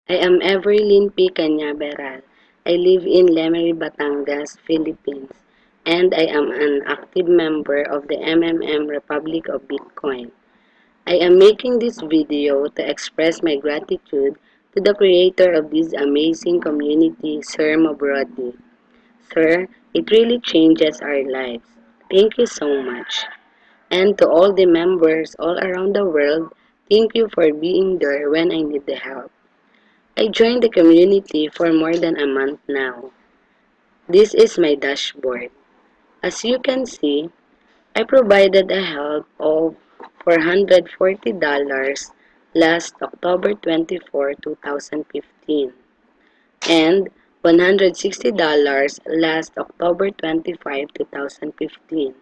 I am Everlyn P. Cañaveral. I live in Lemery, Batangas, Philippines, and I am an active member of the Republic of Bitcoin. I am making this video to express my gratitude to the creator of this amazing community, Sir Mobrody. Sir, it really changes our lives. Thank you so much. And to all the members all around the world, thank you for being there when I need the help. I joined the community for more than a month now. This is my dashboard. As you can see, I provided a help of $440 last October 24, 2015, and $160 last October 25, 2015,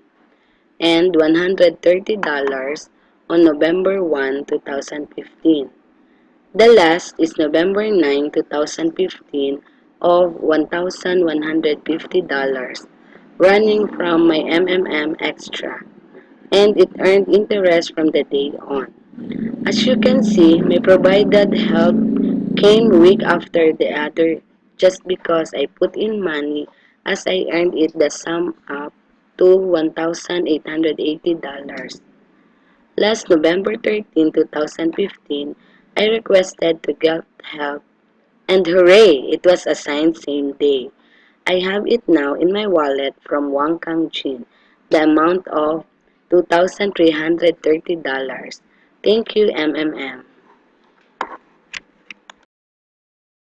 and $130 on November 1, 2015. The last is November 9, 2015 of $1,150 running from my Extra, and it earned interest from the day on. As you can see, my provided help came week after the other just because I put in money as I earned it the sum up to $1,880. Last November 13, 2015, I requested to get help, and hooray! It was assigned same day. I have it now in my wallet from Wang Kangjin, the amount of $2,330. Thank you, MMM.